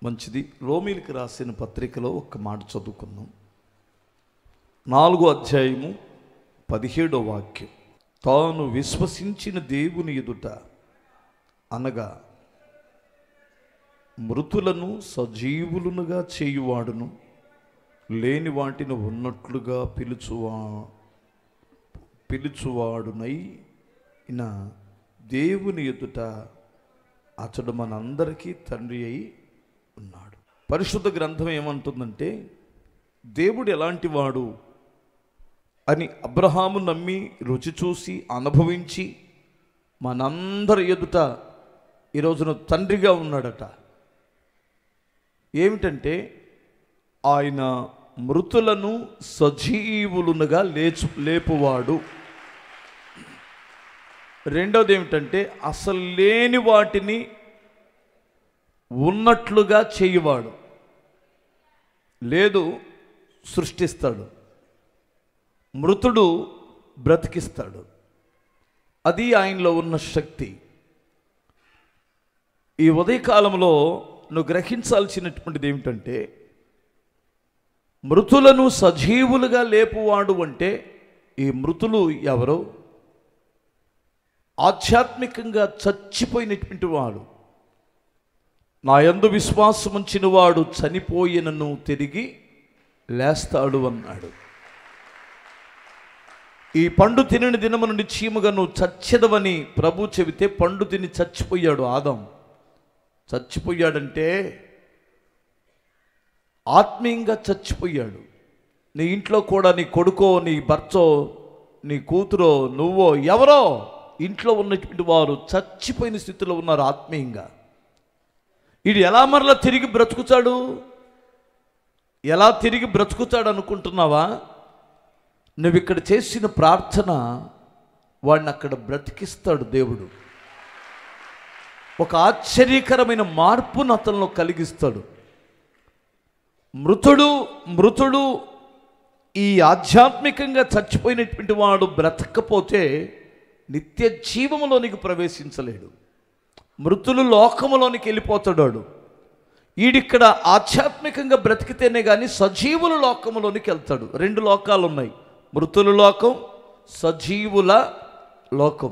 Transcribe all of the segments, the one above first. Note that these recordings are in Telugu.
మంచిది. రోమీలకు రాసిన పత్రికలో ఒక మాట చదువుకుందాం. 4వ అధ్యాయము 17వ వాక్యం. తాను విశ్వసించిన దేవుని ఎదుట అనగా మృతులను సజీవులునుగా చేయువాడును, లేని వాటిని ఉన్నట్లుగా పిలుచువాడునైన దేవుని ఎదుట అతడు మనందరికీ తండ్రి అయి ఉన్నాడు. పరిశుద్ధ గ్రంథం ఏమంటుందంటే, దేవుడు ఎలాంటి వాడు అని అబ్రహాము నమ్మి రుచి చూసి అనుభవించి మనందరి ఎదుట ఈరోజున తండ్రిగా ఉన్నాడట. ఏమిటంటే ఆయన మృతులను సజీవులునుగా లేపువాడు. రెండోది ఏమిటంటే అసలు లేని వాటిని ఉన్నట్లుగా చేయువాడు. లేదు, సృష్టిస్తాడు. మృతుడు బ్రతికిస్తాడు. అది ఆయనలో ఉన్న శక్తి. ఈ ఉదయకాలంలో నువ్వు గ్రహించాల్సినటువంటిది ఏమిటంటే, మృతులను సజీవులుగా లేపువాడు అంటే ఈ మృతులు ఎవరో? ఆధ్యాత్మికంగా చచ్చిపోయినటువంటి వాడు. నా యందు విశ్వాసం ఉంచిన వాడు చనిపోయినను తిరిగి లేస్తాడు అన్నాడు. ఈ పండు తినని దినము నుండి చీముగా నువ్వు చచ్చెదవని ప్రభు చెబితే పండు తిని చచ్చిపోయాడు ఆదాం. చచ్చిపోయాడంటే ఆత్మీయంగా చచ్చిపోయాడు. నీ ఇంట్లో కూడా నీ కొడుకో, నీ భర్తో, నీ కూతురో, నువ్వో, ఎవరో ఇంట్లో ఉన్నటువంటి వారు చచ్చిపోయిన స్థితిలో ఉన్నారు ఆత్మీయంగా. వీడు ఎలా మరలా తిరిగి బ్రతుకుతాడు? ఎలా తిరిగి బ్రతుకుతాడు అనుకుంటున్నావా? నువ్వు ఇక్కడ చేసిన ప్రార్థన వాడిని అక్కడ బ్రతికిస్తాడు దేవుడు. ఒక ఆశ్చర్యకరమైన మార్పును అతనిలో కలిగిస్తాడు. మృతుడు ఈ ఆధ్యాత్మికంగా చచ్చిపోయినటువంటి వాడు బ్రతకపోతే నిత్య జీవములోనికి ప్రవేశించలేడు. మృతులు లోకములోనికి వెళ్ళిపోతాడు వాడు. ఈడిక్కడ ఆధ్యాత్మికంగా బ్రతికితేనే కానీ సజీవుల లోకములోనికి వెళ్తాడు. 2 లోకాలు ఉన్నాయి, మృతుల లోకం, సజీవుల లోకం.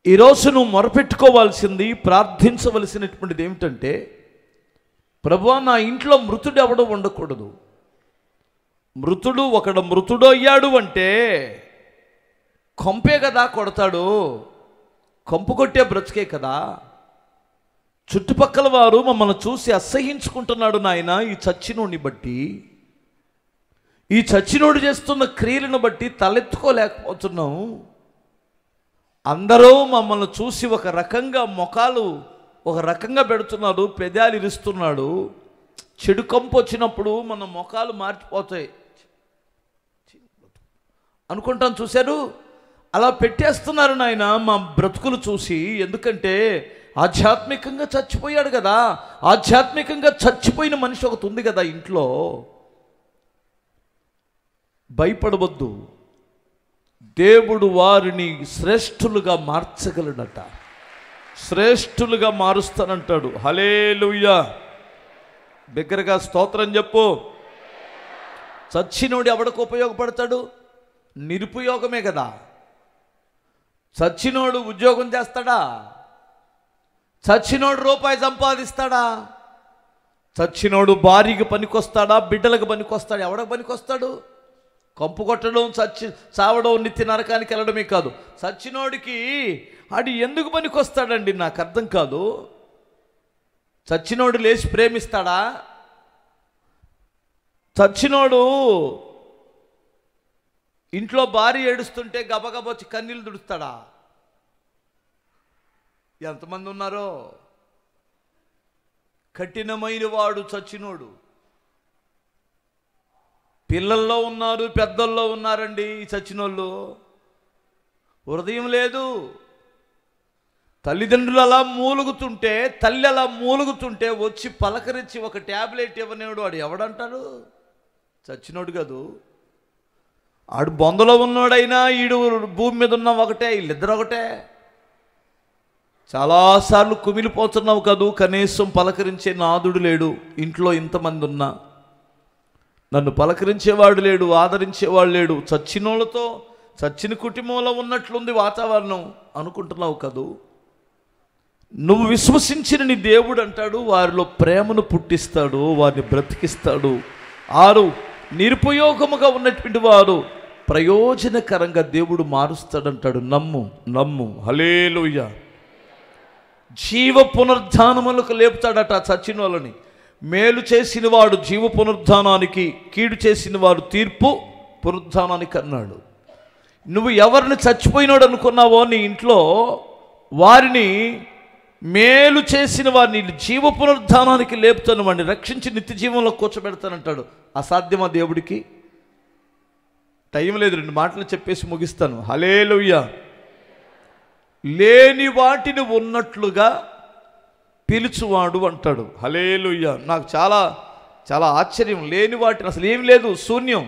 ఈరోజు నువ్వు మొరపెట్టుకోవాల్సింది, ప్రార్థించవలసినటువంటిది ఏమిటంటే, ప్రభువా నా ఇంట్లో మృతుడు ఎవడో ఉండకూడదు. మృతుడు అయ్యాడు అంటే కొంపే కదా కొడతాడు, కొంపు కొట్టే బ్రతికే కదా. చుట్టుపక్కల వారు మమ్మల్ని చూసి అసహించుకుంటున్నాడు నాయన, ఈ చచ్చినోడిని బట్టి, ఈ చచ్చినోడు చేస్తున్న క్రియలను బట్టి తలెత్తుకోలేకపోతున్నాం. అందరూ మమ్మల్ని చూసి ఒక రకంగా మొఖాలు ఒక రకంగా పెడుతున్నాడు, పెదాలు ఇరుస్తున్నాడు. చెడు కంపు వచ్చినప్పుడు మన మొఖాలు మార్చిపోతాయి అనుకుంటాను. చూశారు, అలా పెట్టేస్తున్నారు నాయన మా బ్రతుకులు చూసి. ఎందుకంటే ఆధ్యాత్మికంగా చచ్చిపోయాడు కదా. ఆధ్యాత్మికంగా చచ్చిపోయిన మనిషి ఒకటి ఉంది కదా ఇంట్లో. భయపడవద్దు, దేవుడు వారిని శ్రేష్ఠులుగా మార్చగలడట. శ్రేష్ఠులుగా మారుస్తానంటాడు. హల్లెలూయా! బిగ్గరగా స్తోత్రం చెప్పు. చచ్చినోడు ఎవడికి ఉపయోగపడతాడు? నిరుపయోగమే కదా. చచ్చినోడు ఉద్యోగం చేస్తాడా? చచ్చినోడు రూపాయి సంపాదిస్తాడా? చచ్చినోడు భార్యకి పనికొస్తాడా? బిడ్డలకు పనికొస్తాడా? ఎవడకు పనికొస్తాడు? కంపు కొట్టడం, చావడం, నిత్య నరకానికి వెళ్ళడమే కాదు. చచ్చినోడికి అది ఎందుకు పనికొస్తాడండి? నాకు అర్థం కాదు. చచ్చినోడు లేచి ప్రేమిస్తాడా? చచ్చినోడు ఇంట్లో భార్య ఏడుస్తుంటే గబగబా వచ్చి కన్నీళ్ళు తుడుస్తాడా? ఎంతమంది ఉన్నారో. కఠినమైన వాడు చచ్చినోడు. పిల్లల్లో ఉన్నారు, పెద్దల్లో ఉన్నారండి ఈ చచ్చినోళ్ళు. హృదయం లేదు. తల్లిదండ్రులు అలా మూలుగుతుంటే, తల్లి అలా మూలుగుతుంటే వచ్చి పలకరించి ఒక ట్యాబ్లెట్ ఇవ్వనేవాడు వాడు ఎవడంటాడు? చచ్చినోడు కాదు. ఆడు బొందలో ఉన్నోడైనా ఈడు భూమి మీద ఉన్న ఒకటే, వీళ్ళిద్దరు ఒకటే. చాలాసార్లు కుమిలిపోతున్నావు కదూ, కనీసం పలకరించే నాదుడు లేడు, ఇంట్లో ఇంతమంది ఉన్నా నన్ను పలకరించేవాడు లేడు, ఆదరించేవాడు లేడు, చచ్చినోళ్ళతో చచ్చిన కుటుంబంలో ఉన్నట్లుంది వాతావరణం అనుకుంటున్నావు కదూ. నువ్వు విశ్వసించిన నీ దేవుడు అంటాడు వారిలో ప్రేమను పుట్టిస్తాడు, వారిని బ్రతికిస్తాడు. 6 నిరుపయోగముగా ఉన్నటువంటి వారు ప్రయోజనకరంగా దేవుడు మారుస్తాడంటాడు. నమ్ము నమ్ము. హల్లెలూయా. జీవ పునరుద్ధానములకు లేపుతాడట చచ్చిన వాళ్ళని. మేలు చేసిన వాడు జీవ పునరుద్ధానానికి, కీడు చేసిన వాడు తీర్పు పునరుద్ధానానికి అన్నాడు. నువ్వు ఎవరిని చచ్చిపోయినాడు అనుకున్నావో నీ ఇంట్లో, వారిని మేలు చేసిన వారిని జీవ పునరుద్ధానానికి లేపుతాను, వాడిని రక్షించి నిత్య జీవంలో కూర్చోబెడతానంటాడు. అసాధ్యమా దేవుడికి? టైం లేదు, 2 మాటలు చెప్పేసి ముగిస్తాను. హల్లెలూయా. లేని వాటిని ఉన్నట్లుగా పిలుచువాడు అంటాడు. హల్లెలూయా. నాకు చాలా చాలా ఆశ్చర్యం. లేని వాటిని అసలు ఏం లేదు, శూన్యం.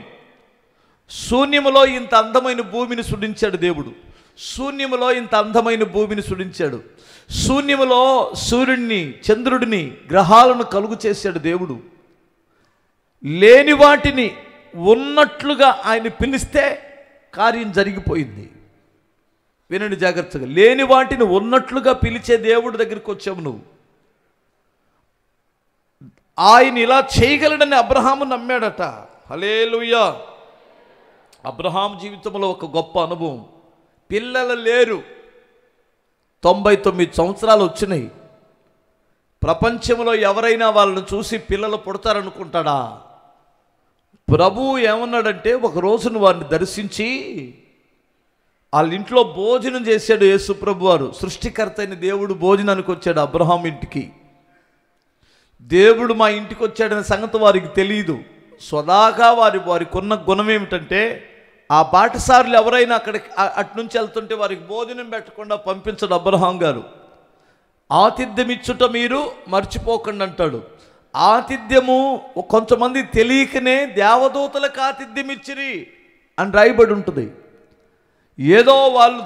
శూన్యములో ఇంత అందమైన భూమిని సృష్టించాడు దేవుడు. శూన్యములో ఇంత అందమైన భూమిని సృష్టించాడు. శూన్యములో సూర్యుడిని, చంద్రుడిని, గ్రహాలను కలుగు చేశాడు దేవుడు. లేని వాటిని ఉన్నట్లుగా ఆయన పిలిస్తే కార్యం జరిగిపోయింది. వినండి జాగ్రత్తగా. లేని వాటిని ఉన్నట్లుగా పిలిచే దేవుడి దగ్గరికి వచ్చావు నువ్వు. ఆయన ఇలా చేయగలడని అబ్రహాము నమ్మాడట. హల్లెలూయా. అబ్రహాం జీవితంలో ఒక గొప్ప అనుభవం. పిల్లలు లేరు, 99 సంవత్సరాలు వచ్చినాయి. ప్రపంచంలో ఎవరైనా వాళ్ళని చూసి పిల్లలు పుడతారనుకుంటాడా? ప్రభువు ఏమన్నాడంటే, ఒక రోజును వారిని దర్శించి వాళ్ళ ఇంట్లో భోజనం చేశాడు. యేసు ప్రభు వారు, సృష్టికర్త అయిన దేవుడు భోజనానికి వచ్చాడు అబ్రహాం ఇంటికి. దేవుడు మా ఇంటికి వచ్చాడనే సంగతి వారికి తెలియదు. స్వదాగా వారికి ఉన్న గుణం ఏమిటంటే, ఆ బాటసారులు ఎవరైనా అక్కడికి అటు నుంచి వెళ్తుంటే వారికి భోజనం పెట్టకుండా పంపించడు అబ్రహాం గారు. ఆతిథ్యం ఇచ్చుట మీరు మర్చిపోకండి అంటాడు. ఆతిథ్యము కొంతమంది తెలియకనే దేవదూతలకు ఆతిథ్యం ఇచ్చిరి అని రాయబడి ఉంటుంది. ఏదో వాళ్ళు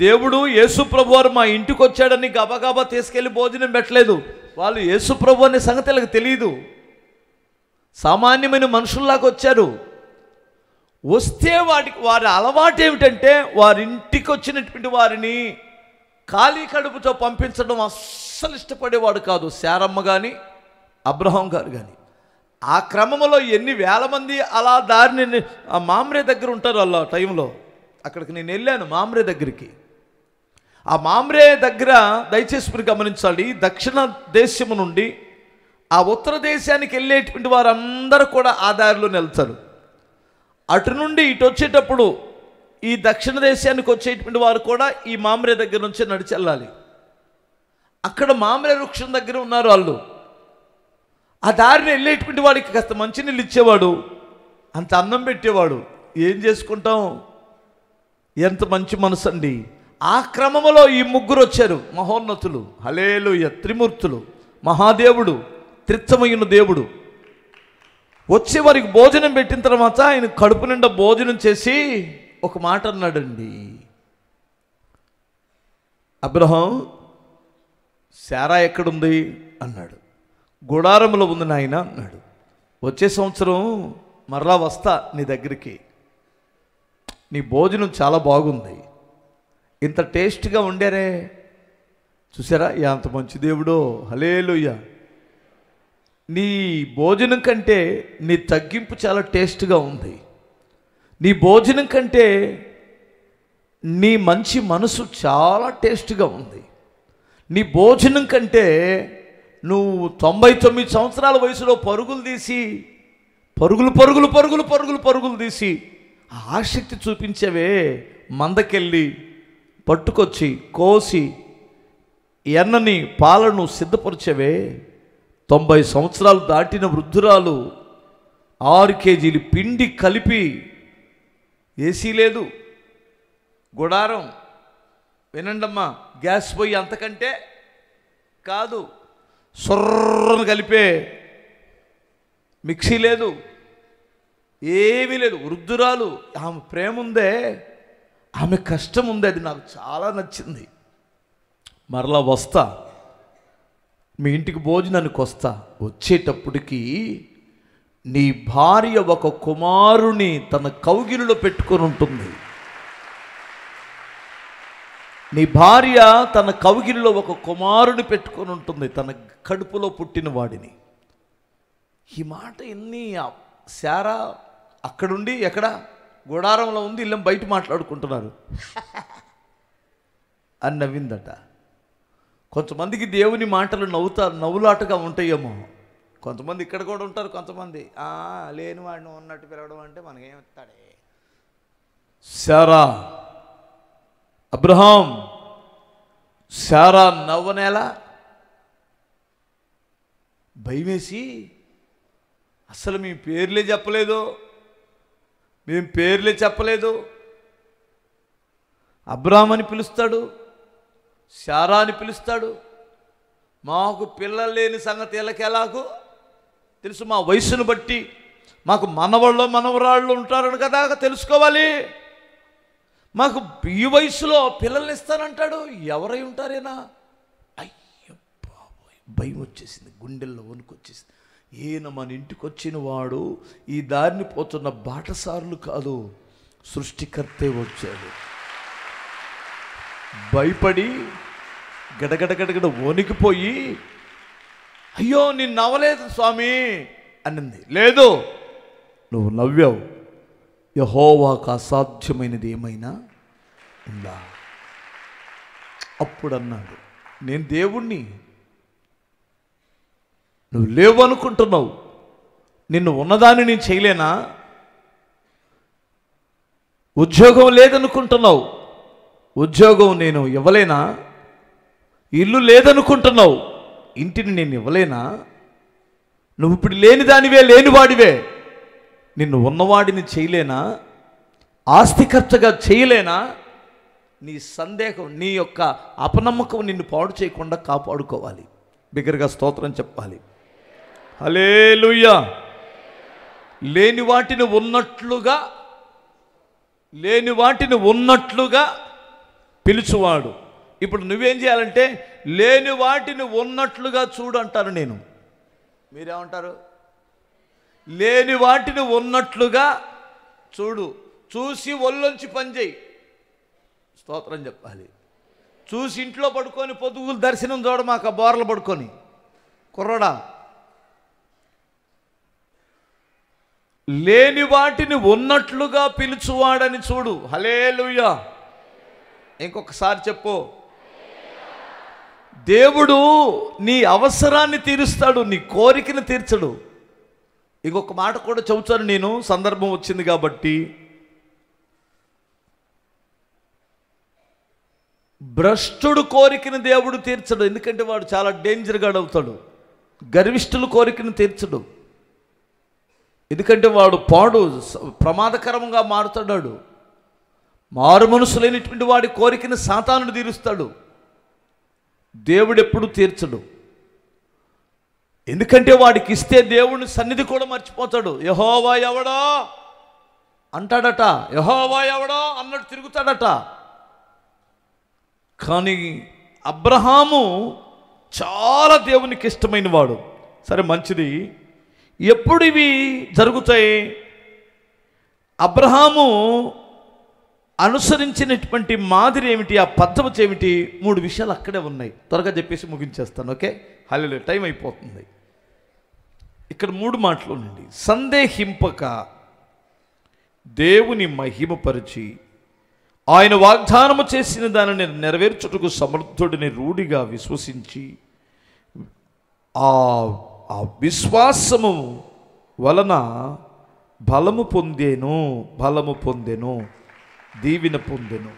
దేవుడు యేసు ప్రభు వారు మా ఇంటికి వచ్చాడని గబగబా తీసుకెళ్ళి భోజనం పెట్టలేదు. వాళ్ళు యేసు ప్రభు అనే సంగతి వాళ్ళకి తెలియదు. సామాన్యమైన మనుషుల్లాగా వచ్చారు. వస్తే వారి అలవాటు ఏమిటంటే, వారింటికి వచ్చినటువంటి వారిని ఖాళీ కడుపుతో పంపించడం అస్సలు ఇష్టపడేవాడు కాదు శారమ్మ కానీ అబ్రహాం గారు కానీ. ఆ క్రమంలో ఎన్ని వేల మంది అలా దారిని ఆ మామ్రే దగ్గర ఉంటారు. అలా టైంలో అక్కడికి నేను వెళ్ళాను, మామ్రే దగ్గరికి. ఆ మామ్రే దగ్గర దయచేసి మీరు గమనించాలి, దక్షిణ దేశము నుండి ఆ ఉత్తర దేశానికి వెళ్ళేటువంటి వారందరూ కూడా ఆ దారిలోనే వెళ్తారు. అటు నుండి ఇటు వచ్చేటప్పుడు ఈ దక్షిణ దేశానికి వచ్చేటువంటి వారు కూడా ఈ మామ్రే దగ్గర నుంచే నడిచి వెళ్ళాలి. అక్కడ మామ్రే వృక్షం దగ్గర ఉన్నారు వాళ్ళు. ఆ దారిని వెళ్ళేటువంటి వాడికి కాస్త మంచినీళ్ళు ఇచ్చేవాడు, అంత అన్నం పెట్టేవాడు. ఏం చేసుకుంటాం, ఎంత మంచి మనసు అండి. ఆ క్రమంలో ఈ ముగ్గురు వచ్చారు, మహోన్నతులు. హల్లెలూయా. త్రిమూర్తులు, మహాదేవుడు, త్రిత్వమయుని దేవుడు. వచ్చే వారికి భోజనం పెట్టిన తర్వాత ఆయన కడుపు నిండా భోజనం చేసి ఒక మాట అన్నాడండి. అబ్రహాం, శారా ఎక్కడుంది అన్నాడు. గుడారంలో ఉంది నాయన అన్నాడు. వచ్చే సంవత్సరం మరలా వస్తా నీ దగ్గరికి, నీ భోజనం చాలా బాగుంది, ఇంత టేస్ట్గా ఉండారే. చూసారా ఎంత మంచి దేవుడో. హల్లెలూయా. నీ భోజనం కంటే నీ తగ్గింపు చాలా టేస్ట్గా ఉంది. నీ భోజనం కంటే నీ మంచి మనసు చాలా టేస్ట్గా ఉంది. నీ భోజనం కంటే నువ్వు 99 సంవత్సరాల వయసులో పరుగులు తీసి పరుగులు తీసి ఆసక్తి చూపించవే, మందకెళ్ళి పట్టుకొచ్చి కోసి ఎన్నని పాలను సిద్ధపరిచవే. 90 సంవత్సరాలు దాటిన వృద్ధురాలు 6 కేజీలు పిండి కలిపి, ఏసీ లేదు, గుడారం, వినండమ్మా, గ్యాస్ పొయ్యి అంతకంటే కాదు, సొర్రను కలిపే మిక్సీ లేదు, ఏమీ లేదు. వృద్ధురాలు, ఆమె ప్రేమ ఉందే, ఆమె కష్టం ఉంది, అది నాకు చాలా నచ్చింది. మరలా వస్తా, మీ ఇంటికి భోజనానికి వస్తా. వచ్చేటప్పటికి నీ భార్య ఒక కుమారుని తన కౌగిలిలో పెట్టుకొని ఉంటుంది. నీ భార్య తన కౌగిలిలో ఒక కుమారుని పెట్టుకొని ఉంటుంది, తన కడుపులో పుట్టిన వాడిని. ఈ మాట ఎన్ని శారా అక్కడుండి ఎక్కడ గుడారంలో ఉంది, ఇల్లం బయట మాట్లాడుకుంటున్నారు అని నవ్విందట. కొంతమందికి దేవుని మాటలు నవ్వులాటగా ఉంటాయేమో. కొంతమంది ఇక్కడ కూడా ఉంటారు. కొంతమంది లేని వాడిని ఉన్నట్టు పిలవడం అంటే మనకేమిస్తాడే. శారా, అబ్రహాం, శారా నవ్వనేలా భయమేసి అసలు మేము పేర్లే చెప్పలేదు. అబ్రహాం అని పిలుస్తాడు, శారా అని పిలుస్తాడు. మాకు పిల్లలు లేని సంగతి ఎలాగో తెలుసు. మా వయసును బట్టి మాకు మనవరాళ్ళు ఉంటారని కదా తెలుసుకోవాలి. మాకు ఈ వయసులో పిల్లల్ని ఇస్తానంటాడు. ఎవరై ఉంటారేనా? అయ్యో బాబోయ్, భయం వచ్చేసింది, గుండెల్లో వణుకొచ్చేసింది. ఈయన మన ఇంటికి వచ్చిన వాడు ఈ దారిని పోతున్న బాటసారులు కాదు, సృష్టికర్తే వచ్చాడు. భయపడి గడగడ వణికిపోయి, అయ్యో నేను నవ్వలేదు స్వామి అనింది. లేదు, నువ్వు నవ్వావు. యెహోవాకు అసాధ్యమైనది ఏమైనా ఉందా? అప్పుడు అన్నాడు, నేను దేవుణ్ణి, నువ్వు లేవు అనుకుంటున్నావు. నిన్ను ఉన్నదాన్ని నేను చేయలేనా? ఉద్యోగం లేదనుకుంటున్నావు, ఉద్యోగం నేను ఇవ్వలేనా? ఇల్లు లేదనుకుంటున్నావు, ఇంటిని నేను ఇవ్వలేనా? నువ్వు ఇప్పుడు లేనిదానివే, లేనివాడివే. నిన్ను ఉన్నవాడిని చేయలేనా? ఆస్తికర్తగా చేయలేనా? నీ సందేహం, నీ యొక్క అపనమ్మకం నిన్ను పాడు చేయకుండా కాపాడుకోవాలి. బిగ్గరగా స్తోత్రం చెప్పాలి. హల్లెలూయా. లేని వాటిని ఉన్నట్లుగా పిలుచువాడు. ఇప్పుడు నువ్వేం చేయాలంటే లేని వాటిని ఉన్నట్లుగా చూడు అంటారు నేను. మీరేమంటారు? లేని వాటిని ఉన్నట్లుగా చూడు. చూసి ఒళ్ళొంచి పనిచేయి. స్తోత్రం చెప్పాలి. చూసి ఇంట్లో పడుకొని పొదుగులు దర్శనం చూడమాక బోర్లు పడుకొని కుర్రడా. లేని వాటిని ఉన్నట్లుగా పిలుచువాడని చూడు. హల్లెలూయా. ఇంకొకసారి చెప్పు. దేవుడు నీ అవసరాన్ని తీరుస్తాడు, నీ కోరికను తీర్చడు. ఇంకొక మాట కూడా చెబుతాను నేను, సందర్భం వచ్చింది కాబట్టి. భ్రష్టుడు కోరికను దేవుడు తీర్చడు, ఎందుకంటే వాడు చాలా డేంజర్గా అవుతాడు. గర్విష్ఠుల కోరికను తీర్చడు, ఎందుకంటే వాడు ప్రమాదకరంగా మారుతాడు. మారు మనసు లేనిటువంటి వాడి కోరికను సాతానుడు తీరుస్తాడు, దేవుడు ఎప్పుడు తీర్చడు. ఎందుకంటే వాడికి ఇస్తే దేవుని సన్నిధి కూడా మర్చిపోతాడు. యెహోవా ఎవడో అంటాడట, యెహోవా ఎవడో అన్నట్టు తిరుగుతాడట. కానీ అబ్రహాము చాలా దేవునికి ఇష్టమైన వాడు. సరే మంచిది. ఎప్పుడు ఇవి జరుగుతాయి? అబ్రహాము అనుసరించినటువంటి మాదిరి ఏమిటి, ఆ పద్ధతి ఏమిటి? 3 విషయాలు అక్కడే ఉన్నాయి. త్వరగా చెప్పేసి ముగించేస్తాను. ఓకే, హల్లెలూయా, టైం అయిపోతుంది. ఇక్కడ 3 మాటలు ఉండండి. సందేహింపక దేవుని మహిమపరిచి ఆయన వాగ్దానము చేసిన దానిని నెరవేర్చుటకు సమర్థుడిని రూఢిగా విశ్వసించి ఆ విశ్వాసము వలన బలము పొందెను, దీవెన పొందెను.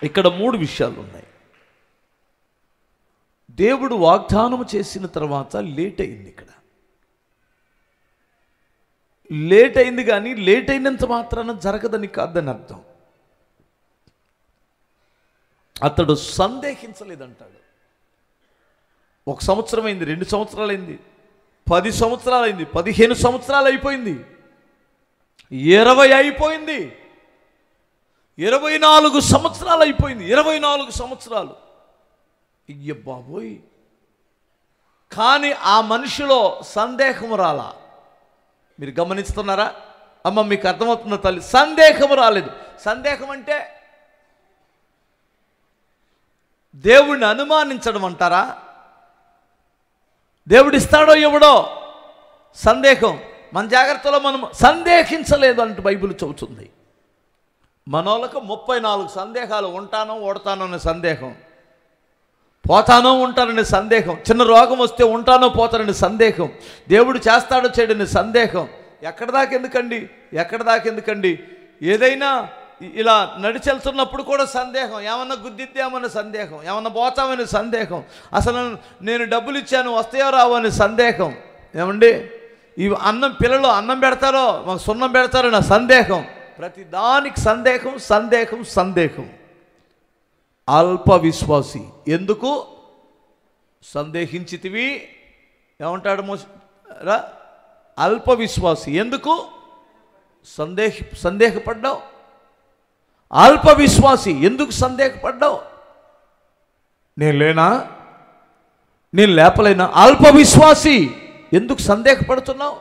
ఇక్కడ 3 విషయాలు ఉన్నాయి. దేవుడు వాగ్దానము చేసిన తర్వాత లేట్ అయింది. ఇక్కడ లేట్ అయింది, కానీ లేట్ అయినంత మాత్రాన జరగదని కాదని అర్థం. అతడు సందేహించలేదంటాడు. 1 సంవత్సరం అయింది, 2 సంవత్సరాలు అయింది, 10 సంవత్సరాలు అయింది, 15 సంవత్సరాలు అయిపోయింది, 20 అయిపోయింది, 24 సంవత్సరాలు అయిపోయింది. 24 సంవత్సరాలు ఇయ్య బాబోయ్. కానీ ఆ మనిషిలో సందేహం రాలా. మీరు గమనిస్తున్నారా అమ్మ? మీకు అర్థమవుతుందా తల్లి? సందేహం రాలేదు. సందేహం అంటే దేవుణ్ణి అనుమానించడం అంటారా? దేవుడు ఇస్తాడో ఇవ్వడో సందేహం. మన జాగ్రత్తలో మనం సందేహించలేదు అంటూ బైబిల్ చెబుతుంది. మనోళ్ళకు 34 సందేహాలు. ఉంటానో ఓడతానో అనే సందేహం, పోతానో ఉంటాననే సందేహం, చిన్న రోగం వస్తే ఉంటానో పోతాననే సందేహం, దేవుడు చేస్తాడో చేయడనే సందేహం. ఎక్కడి దాకా ఎందుకండి? ఏదైనా ఇలా నడిచెళ్తున్నప్పుడు కూడా సందేహం. ఏమన్నా గుద్దిద్దామనే సందేహం, ఏమన్నా పోతామనే సందేహం, అసలు నేను డబ్బులు ఇచ్చాను వస్తాయో రావో అనే సందేహం. ఏమండి, ఇవి పిల్లలు అన్నం పెడతారో మాకు సున్నం పెడతారో నా సందేహం. ప్రతి దానికి సందేహం. అల్ప విశ్వాసి. ఎందుకు సందేహించితివి? ఏమంటాడు రా? అల్ప విశ్వాసి. ఎందుకు సందేహపడ్డావు? అల్ప విశ్వాసి. ఎందుకు సందేహపడ్డావు? నేను లేనా? నేను లేపలేనా? అల్ప విశ్వాసి. ఎందుకు సందేహపడుతున్నావు?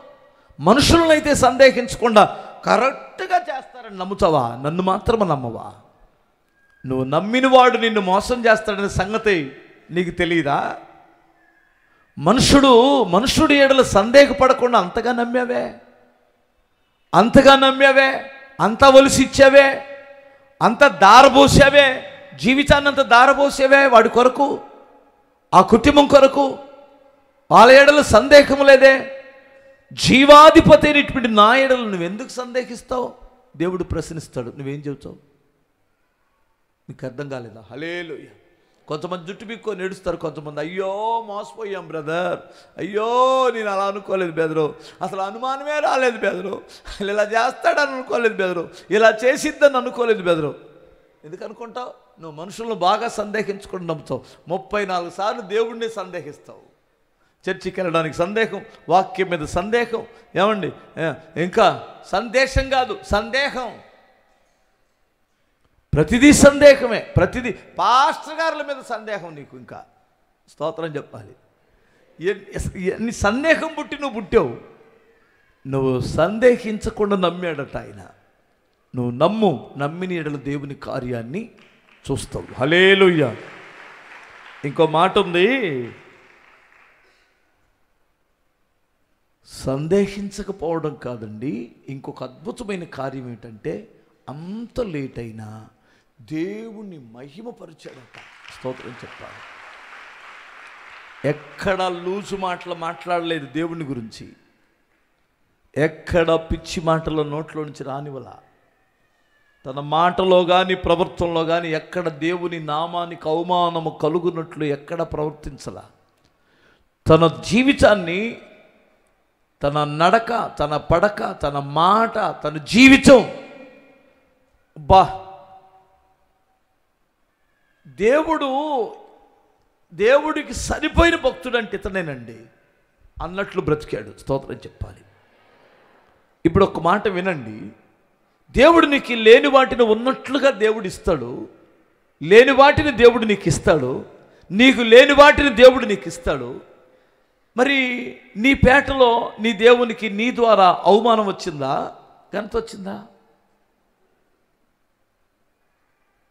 మనుషులనైతే సందేహించకుండా కరెక్ట్గా చేస్తారని నమ్ముతావా? నన్ను మాత్రమే నమ్మవా? నువ్వు నమ్మినవాడు నిన్ను మోసం చేస్తాడనే సంగతి నీకు తెలియదా? మనుషుడు ఏడల సందేహపడకుండా అంతగా నమ్మావే, అంత ఒలిసి ఇచ్చావే, అంత దారబోసావే, జీవితాన్ని అంత దారబోసావే వాడి కొరకు, ఆ కుటుంబం కొరకు. వాళ్ళ ఏడల సందేహం లేదే. జీవాధిపతి అయినటువంటి నా ఏడలు నువ్వెందుకు సందేహిస్తావు? దేవుడు ప్రశ్నిస్తాడు. నువ్వేం చెబుతావు? నీకు అర్థం కాలేదా? హల్లెలూయా. కొంతమంది జుట్టు బిక్కొని ఏడుస్తారు. కొంతమంది అయ్యో మోసపోయాం బ్రదర్, అయ్యో నేను అలా అనుకోలేదు బెదరు, అసలు అనుమానమే రాలేదు బెదరు, ఇలా చేస్తాడని అనుకోలేదు బెదరు, ఇలా చేసిద్దని అనుకోలేదు బెదరు. ఎందుకు అనుకుంటావు? నువ్వు మనుషులను బాగా సందేహించుకొని నమ్ముతావు. 34 సార్లు దేవుడిని సందేహిస్తావు. చర్చికి వెళ్ళడానికి సందేహం, వాక్యం మీద సందేహం. ఏమండి, ఇంకా సందేశం కాదు, సందేహం. ప్రతిదీ సందేహమే. ప్రతిదీ పాస్టర్ గారుల మీద సందేహం. నీకు ఇంకా స్తోత్రం చెప్పాలి. నీ సందేహం పుట్టి నువ్వు పుట్టావు. నువ్వు సందేహించకుండా నమ్మాడట ఆయన. నువ్వు నమ్మిన ఎడల దేవుని కార్యాన్ని చూస్తావు. హల్లెలూయా. ఇంకో మాట ఉంది, సందేహించకపోవడం కాదండి, ఇంకొక అద్భుతమైన కార్యం ఏంటంటే అంత లేట్ అయినా దేవుణ్ణి మహిమపరిచాడట. స్తోత్రం చెప్పాలి. ఎక్కడ లూజు మాటలు మాట్లాడలేదు దేవుని గురించి, ఎక్కడ పిచ్చి మాటల నోట్లో నుంచి రానివల. తన మాటలో కానీ ప్రవర్తనలో కానీ ఎక్కడ దేవుని నామానికి అవమానము కలుగునట్లు ఎక్కడ ప్రవర్తించలా. తన జీవితాన్ని, తన నడక, తన పడక, తన మాట, తన జీవితం, దేవుడికి సరిపోయిన భక్తుడు అంటే ఇతనేనండి అన్నట్లు బ్రతికాడు. స్తోత్రం చెప్పాలి. ఇప్పుడు ఒక మాట వినండి. దేవుడు నీకు లేని వాటిని ఉన్నట్లుగా దేవుడు ఇస్తాడు, లేని వాటిని దేవుడు నీకు ఇస్తాడు, నీకు లేని వాటిని దేవుడు నీకు ఇస్తాడు. మరి నీ పేటలో నీ దేవునికి నీ ద్వారా అవమానం వచ్చిందా? ఘనత వచ్చిందా?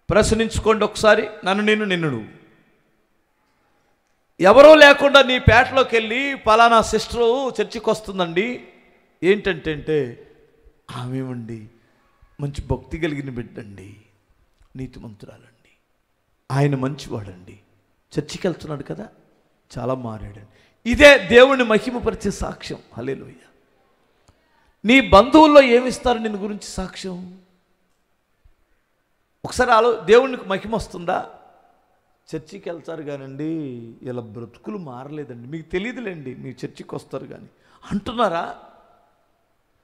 ప్రశ్నించుకోండి ఒకసారి. నిన్ను ఎవరో లేకుండా నీ పేటలోకి వెళ్ళి పలానా సిస్టరు చర్చికి వస్తుందండి, ఏంటంటే ఆమెమండి మంచి భక్తి కలిగిన బిడ్డండి, నీతిమంతురాలండి, ఆయన మంచివాడండి, చర్చికి వెళ్తున్నాడు కదా, చాలా మారాడండి. ఇదే దేవుణ్ణి మహిమపరిచే సాక్ష్యం. హల్లెలూయా. నీ బంధువుల్లో ఏమిస్తారు నిన్ను గురించి సాక్ష్యం? ఒకసారి దేవునికి మహిమ వస్తుందా? చర్చికి వెళ్తారు కానండి, ఇలా బ్రతుకులు మారలేదండి, మీకు తెలియదులేండి, మీ చర్చికి వస్తారు కానీ అంటున్నారా?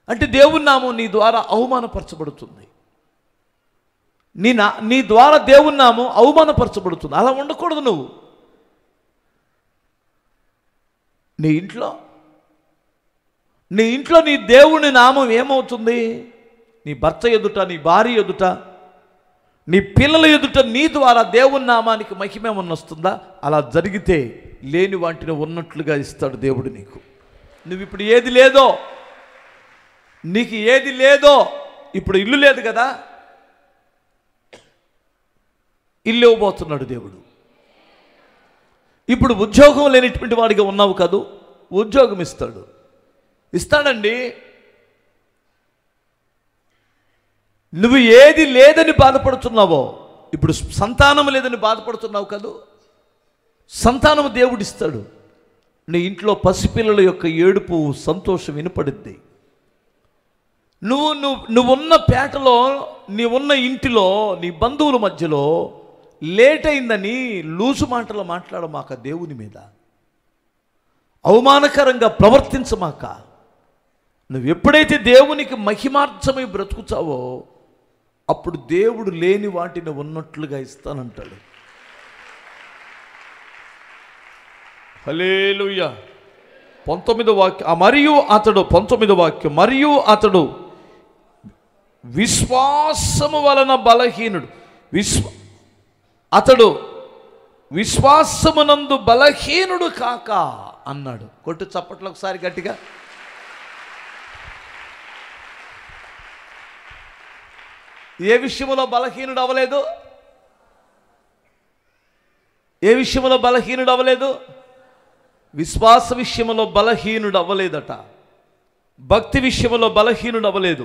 అంటే దేవుని నామం నీ ద్వారా అవమానపరచబడుతుంది. నీ ద్వారా దేవుని నామం అవమానపరచబడుతుంది. అలా ఉండకూడదు. నువ్వు నీ ఇంట్లో నీ దేవుని నామం ఏమవుతుంది? నీ భర్త ఎదుట, నీ భార్య ఎదుట, నీ పిల్లల ఎదుట నీ ద్వారా దేవుని నామానికి మహిమేమన్నా వస్తుందా? అలా జరిగితే లేని వాటిని ఉన్నట్లుగా ఇస్తాడు దేవుడు నీకు. నువ్వు ఇప్పుడు ఏది లేదో, నీకు ఏది లేదో, ఇప్పుడు ఇల్లు లేదు కదా, ఇల్లు ఇవ్వబోతున్నాడు దేవుడు. ఇప్పుడు ఉద్యోగం లేనిటువంటి వాడిగా ఉన్నావు కాదు, ఉద్యోగం ఇస్తాడు. ఇస్తాడండి. నువ్వు ఏది లేదని బాధపడుతున్నావో, ఇప్పుడు సంతానం లేదని బాధపడుతున్నావు కాదు, సంతానం దేవుడిస్తాడు. నీ ఇంట్లో పసిపిల్లల యొక్క ఏడుపు సంతోషం వినపడుద్ది. నువ్వున్న పేటలో, నీవున్న ఇంటిలో, నీ బంధువుల మధ్యలో లేట్ అయిందని లూజు మాటలు మాట్లాడమాక. దేవుని మీద అవమానకరంగా ప్రవర్తించమాక. నువ్వు ఎప్పుడైతే దేవునికి మహిమార్థమై బ్రతుకుతావో అప్పుడు దేవుడు లేని వాటిని ఉన్నట్లుగా ఇస్తానంటాడు. హల్లెలూయా. 19వ వాక్యం, మరియు అతడు 19వ వాక్యం, మరియు అతడు విశ్వాసము వలన బలహీనుడు. అతడు విశ్వాసమునందు బలహీనుడు కాక అన్నాడు. కొట్టు చప్పట్లు ఒకసారి గట్టిగా. ఏ విషయంలో బలహీనుడు అవ్వలేదు? ఏ విషయంలో బలహీనుడు అవ్వలేదు? విశ్వాస విషయంలో బలహీనుడు అవ్వలేదట. భక్తి విషయంలో బలహీనుడు అవ్వలేదు.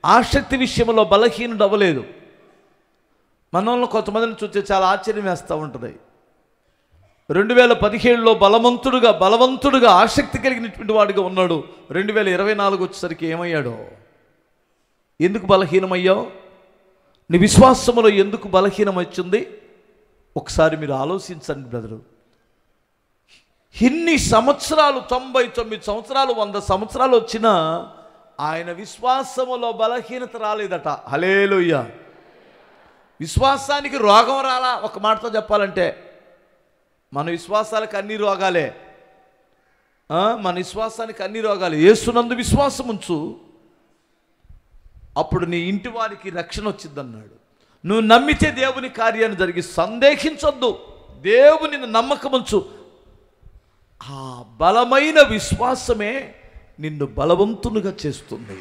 ఆసక్తి విషయంలో బలహీనుడు అవ్వలేదు. మనల్ని కొంతమందిని చూస్తే చాలా ఆశ్చర్యం వేస్తూ ఉంటుంది. 2017లో బలవంతుడుగా ఆసక్తి కలిగినటువంటి వాడిగా ఉన్నాడు. 2024 వచ్చేసరికి ఏమయ్యాడో? ఎందుకు బలహీనమయ్యావు? నీ విశ్వాసములో ఎందుకు బలహీనం వచ్చింది? ఒకసారి మీరు ఆలోచించండి బ్రదరు. ఇన్ని సంవత్సరాలు, 99 సంవత్సరాలు, 100 సంవత్సరాలు వచ్చినా ఆయన విశ్వాసములో బలహీనత రాలేదట. హల్లెలూయా. విశ్వాసానికి రోగం రాలా. ఒక మాటతో చెప్పాలంటే మన విశ్వాసాలకు అన్ని రోగాలే. మన విశ్వాసానికి అన్ని రోగాలు. యేసునందు విశ్వాసం ఉంచు, అప్పుడు నీ ఇంటి వారికి రక్షణ వచ్చిందన్నాడు. నువ్వు నమ్మితే దేవుని కార్యాన్ని జరిగి, సందేహించొద్దు, దేవుని నమ్మకం ఉంచు. ఆ బలమైన విశ్వాసమే నిన్ను బలవంతునిగా చేస్తుంది.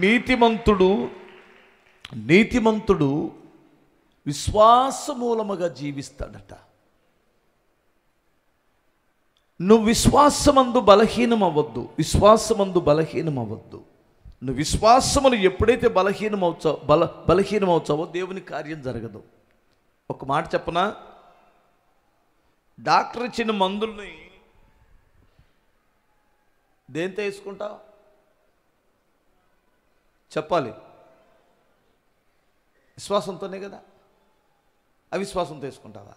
నీతిమంతుడు విశ్వాసమూలముగా జీవిస్తాడట. నువ్వు విశ్వాసమందు బలహీనం అవ్వద్దు. నువ్వు విశ్వాసమును ఎప్పుడైతే బలహీనమవుతావో దేవుని కార్యం జరగదు. ఒక మాట చెప్పనా? డాక్టర్ ఇచ్చిన మందుల్ని దేంతో వేసుకుంటావు? చెప్పాలి. విశ్వాసంతోనే కదా. అవిశ్వాసంతో వేసుకుంటావా?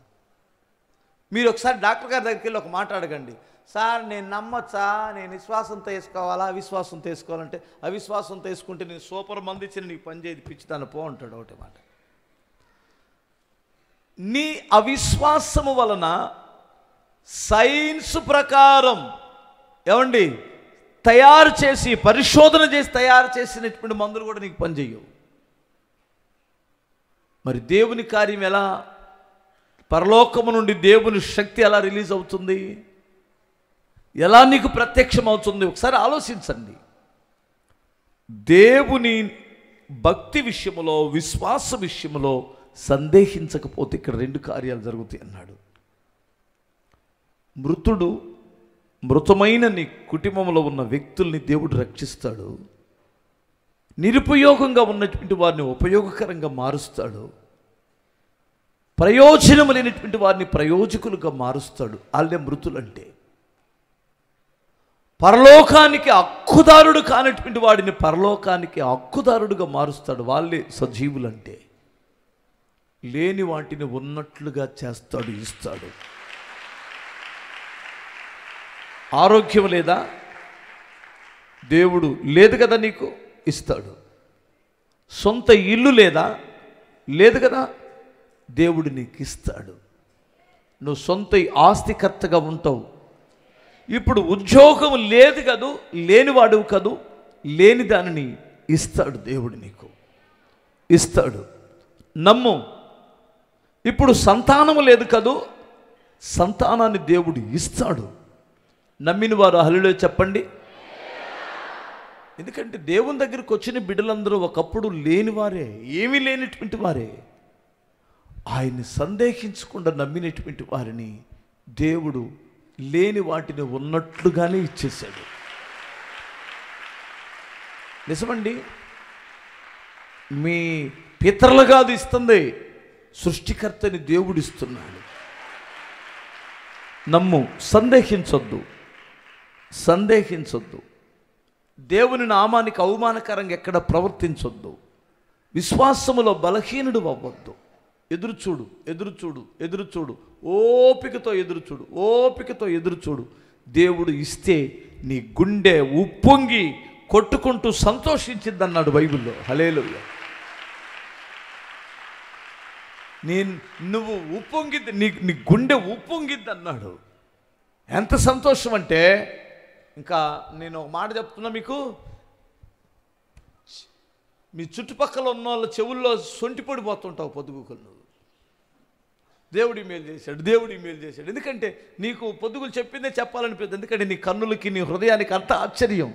మీరు ఒకసారి డాక్టర్ గారి దగ్గరికి వెళ్ళి ఒక మాట అడగండి. సార్, నేను నమ్మచ్చా? నేను విశ్వాసంతో వేసుకోవాలా, అవిశ్వాసంతో వేసుకోవాలంటే? అవిశ్వాసంతో వేసుకుంటే నేను సూపర్ మంది ఇచ్చిన నీకు పని చేయదు, పిచ్చిదాన్ని పో అంటాడు. ఒకటే మాట. నీ అవిశ్వాసము వలన సైన్స్ ప్రకారం ఏమండి పరిశోధన చేసి తయారు చేసినటువంటి మందులు కూడా నీకు పనిచేయవు. మరి దేవుని కార్యం ఎలా, పరలోకము నుండి దేవుని శక్తి ఎలా రిలీజ్ అవుతుంది? ఎలా నీకు ప్రత్యక్షం అవుతుంది? ఒకసారి ఆలోచించండి. దేవుని భక్తి విషయంలో, విశ్వాస విషయంలో సందేహించకపోతే ఇక్కడ 2 కార్యాలు జరుగుతాయి అన్నాడు. మృతమైన నీ కుటుంబంలో ఉన్న వ్యక్తుల్ని దేవుడు రక్షిస్తాడు. నిరుపయోగంగా ఉన్నటువంటి వారిని ఉపయోగకరంగా మారుస్తాడు. ప్రయోజనం లేనటువంటి వారిని ప్రయోజకులుగా మారుస్తాడు. వాళ్ళే మృతులంటే. పరలోకానికి హక్కుదారుడు కానటువంటి వాడిని పరలోకానికి హక్కుదారుడుగా మారుస్తాడు. వాళ్ళే సజీవులంటే. లేని వాటిని ఉన్నట్లుగా చేస్తాడు, ఇస్తాడు. ఆరోగ్యం లేదా? దేవుడు లేదు కదా, నీకు ఇస్తాడు. సొంత ఇల్లు లేదా? లేదు కదా, దేవుడు నీకు ఇస్తాడు. నువ్వు సొంత ఆస్తికర్తగా ఉంటావు. ఇప్పుడు ఉద్యోగం లేదు కదూ, లేనివాడువు కదూ, లేని దానిని ఇస్తాడు దేవుడు, నీకు ఇస్తాడు. నమ్ము. ఇప్పుడు సంతానము లేదు కదూ, సంతానాన్ని దేవుడు ఇస్తాడు. నమ్మిన వారు హల్లెలూయా చెప్పండి. ఎందుకంటే దేవుని దగ్గరికి వచ్చిన బిడ్డలందరూ ఒకప్పుడు లేనివారే, ఏమీ లేనటువంటి వారే. ఆయన్ని సందేహించకుండా నమ్మినటువంటి వారిని దేవుడు లేని వాటిని ఉన్నట్లుగానే ఇచ్చేశాడు. నిజమండి. మీ పితరులు కాదు ఇస్తుంది, సృష్టికర్తని దేవుడు ఇస్తున్నాడు. నమ్ము. సందేహించొద్దు, సందేహించొద్దు. దేవుని నామానికి అవమానకరంగా ఎక్కడ ప్రవర్తించొద్దు. విశ్వాసములో బలహీనుడు అవ్వద్దు. ఎదురుచూడు, ఎదురుచూడు, ఎదురుచూడు. ఓపికతో ఎదురుచూడు, ఓపికతో ఎదురుచూడు. దేవుడు ఇస్తే నీ గుండె ఉప్పొంగి కొట్టుకుంటూ సంతోషించిందన్నాడు బైబిల్లో. హల్లెలూయా. నువ్వు ఉప్పొంగిద్ది, నీ గుండె ఉప్పొంగిద్ది అన్నాడు. ఎంత సంతోషం అంటే, ఇంకా నేను ఒక మాట చెప్తున్నా మీకు, మీ చుట్టుపక్కల ఉన్న వాళ్ళ చెవుల్లో సొంటి పడిపోతుంటావు పొద్దుగుకులు. నువ్వు దేవుడు ఇమెయిల్ చేశాడు, దేవుడు ఇమెయిల్ చేశాడు. ఎందుకంటే నీకు పొద్దుగులు చెప్పిందే చెప్పాలనిపిస్తుంది. ఎందుకంటే నీ కన్నులకి, నీ హృదయానికి అంత ఆశ్చర్యం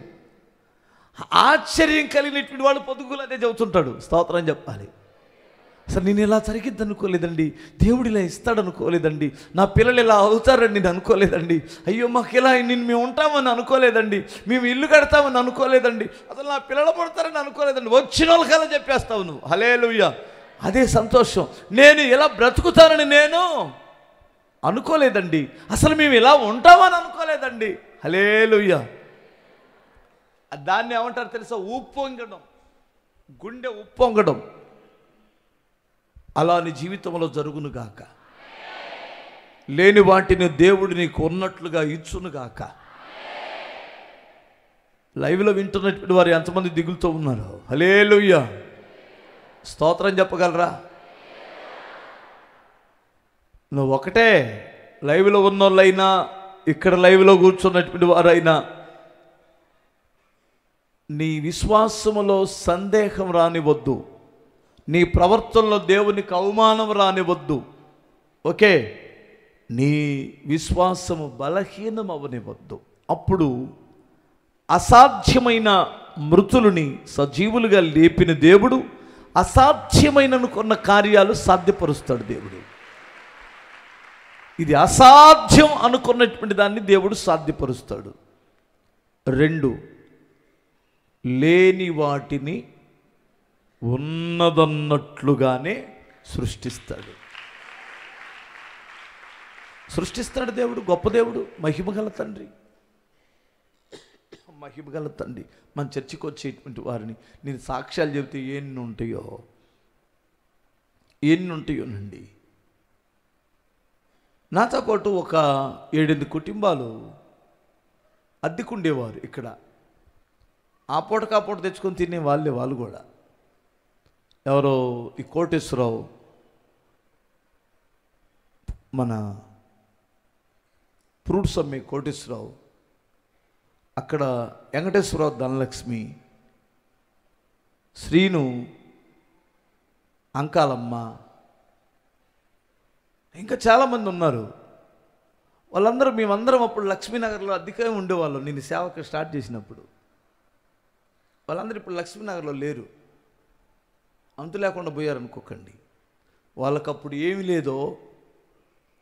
కలిగినటువంటి వాడు పొద్దుగులు అదే చెబుతుంటాడు. స్తోత్రం చెప్పాలి. అసలు నేను ఇలా జరిగిద్ది అనుకోలేదండి, దేవుడు ఇలా ఇస్తాడు అనుకోలేదండి, నా పిల్లలు ఇలా అవుతారని నేను అనుకోలేదండి, అయ్యో మాకు ఇలా మేము ఉంటామని అనుకోలేదండి, మేము ఇల్లు కడతామని అనుకోలేదండి, అసలు నా పిల్లలు పడతారని అనుకోలేదండి. వచ్చిన వాళ్ళకల్లా చెప్పేస్తావు నువ్వు. హల్లెలూయా. అదే సంతోషం. నేను ఇలా బ్రతుకుతానని నేను అనుకోలేదండి, అసలు మేము ఇలా ఉంటామని అనుకోలేదండి. హల్లెలూయా. దాన్ని ఏమంటారు తెలుసా? ఉప్పొంగడం, గుండె ఉప్పొంగడం. అలా నీ జీవితంలో జరుగునుగాక. లేని వాటిని దేవుడు నీకు ఉన్నట్లుగా ఇచ్చునుగాక. లైవ్లో వింటున్నటువంటి వారు ఎంతమంది దిగులుతో ఉన్నారు? హల్లెలూయా. స్తోత్రం చెప్పగలరా? నువ్వు ఒకటే, లైవ్లో ఉన్నోళ్ళైనా ఇక్కడ లైవ్లో కూర్చున్నటువంటి వారైనా, నీ విశ్వాసములో సందేహం రానివద్దు, నీ ప్రవర్తనలో దేవునికి అవమానం రానివద్దు. ఓకే, నీ విశ్వాసము బలహీనం అవనివద్దు. అప్పుడు అసాధ్యమైన మృతులని సజీవులుగా లేపిన దేవుడు అసాధ్యమైన అనుకున్న కార్యాలు సాధ్యపరుస్తాడు దేవుడు. ఇది అసాధ్యం అనుకున్నటువంటి దాన్ని దేవుడు సాధ్యపరుస్తాడు. 2, లేని వాటిని ఉన్నదన్నట్లుగానే సృష్టిస్తాడు. సృష్టిస్తాడు దేవుడు. గొప్ప దేవుడు, మహిమగల తండ్రి, మహిమగల తండ్రి. మన చర్చికి వచ్చేటువంటి వారిని నేను సాక్ష్యాలు చెబితే ఎన్ని ఉంటాయోనండి. నాతో పాటు ఒక 7-8 కుటుంబాలు అద్దెకుండేవారు ఇక్కడ. ఆ పూట తెచ్చుకొని తినే వాళ్ళు కూడా. ఎవరో ఈ కోటేశ్వరరావు, మన ఫ్రూట్స్ అమ్మే కోటేశ్వరరావు, అక్కడ వెంకటేశ్వరరావు, ధనలక్ష్మి, శ్రీను, అంకాలమ్మ, ఇంకా చాలామంది ఉన్నారు. వాళ్ళందరూ, మేమందరం అప్పుడు లక్ష్మీనగర్లో అద్దెకే ఉండేవాళ్ళం. నేను సేవకు స్టార్ట్ చేసినప్పుడు వాళ్ళందరూ ఇప్పుడు లక్ష్మీనగర్లో లేరు. అంతు లేకుండా పోయారు అనుకోకండి. వాళ్ళకప్పుడు ఏమి లేదో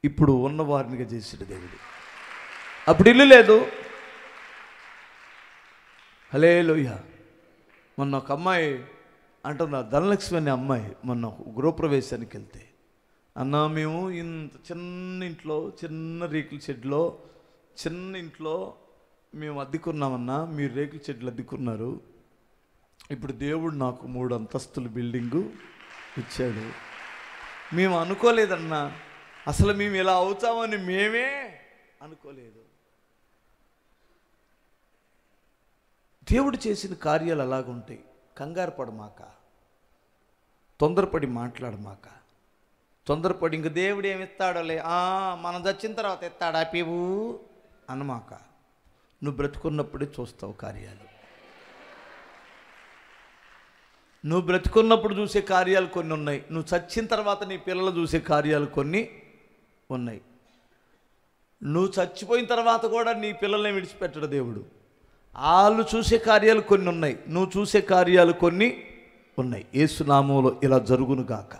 ఇప్పుడు ఉన్నవారినిగా చేసాడు దేవుడు. అప్పుడు ఇల్లు లేదు. హల్లెలూయా. మొన్న ఒక అమ్మాయి అంటున్నారు, ధనలక్ష్మి అనే అమ్మాయి, మొన్న గృహప్రవేశానికి వెళ్తే, అన్న మేము ఇంత చిన్న ఇంట్లో, చిన్న రేకుల షెడ్లో, చిన్న ఇంట్లో మేము అద్దెకున్నామన్నా, మీరు రేకుల షెడ్లు అద్దెకున్నారు, ఇప్పుడు దేవుడు నాకు 3 అంతస్తుల బిల్డింగు ఇచ్చాడు. మేము అనుకోలేదన్నా, అసలు మేము ఇలా అవుతామని మేమే అనుకోలేదు. దేవుడు చేసిన కార్యాలు అలాగుంటాయి. కంగారు పడమాక, తొందరపడి మాట్లాడమాక. తొందరపడి ఇంక దేవుడు ఏమిస్తాడోలే, మనం చచ్చిన తర్వాత ఇస్తాడా పీవు అనమాక. నువ్వు బ్రతుకున్నప్పుడే చూస్తావు కార్యాలు. నువ్వు బ్రతుకున్నప్పుడు చూసే కార్యాలు కొన్ని ఉన్నాయి, నువ్వు చచ్చిన తర్వాత నీ పిల్లలు చూసే కార్యాలు కొన్ని ఉన్నాయి. నువ్వు చచ్చిపోయిన తర్వాత కూడా నీ పిల్లల్ని విడిచిపెట్టడు దేవుడు. వాళ్ళు చూసే కార్యాలు కొన్ని ఉన్నాయి, నువ్వు చూసే కార్యాలు కొన్ని ఉన్నాయి. యేసు నామములో ఇలా జరుగును గాక.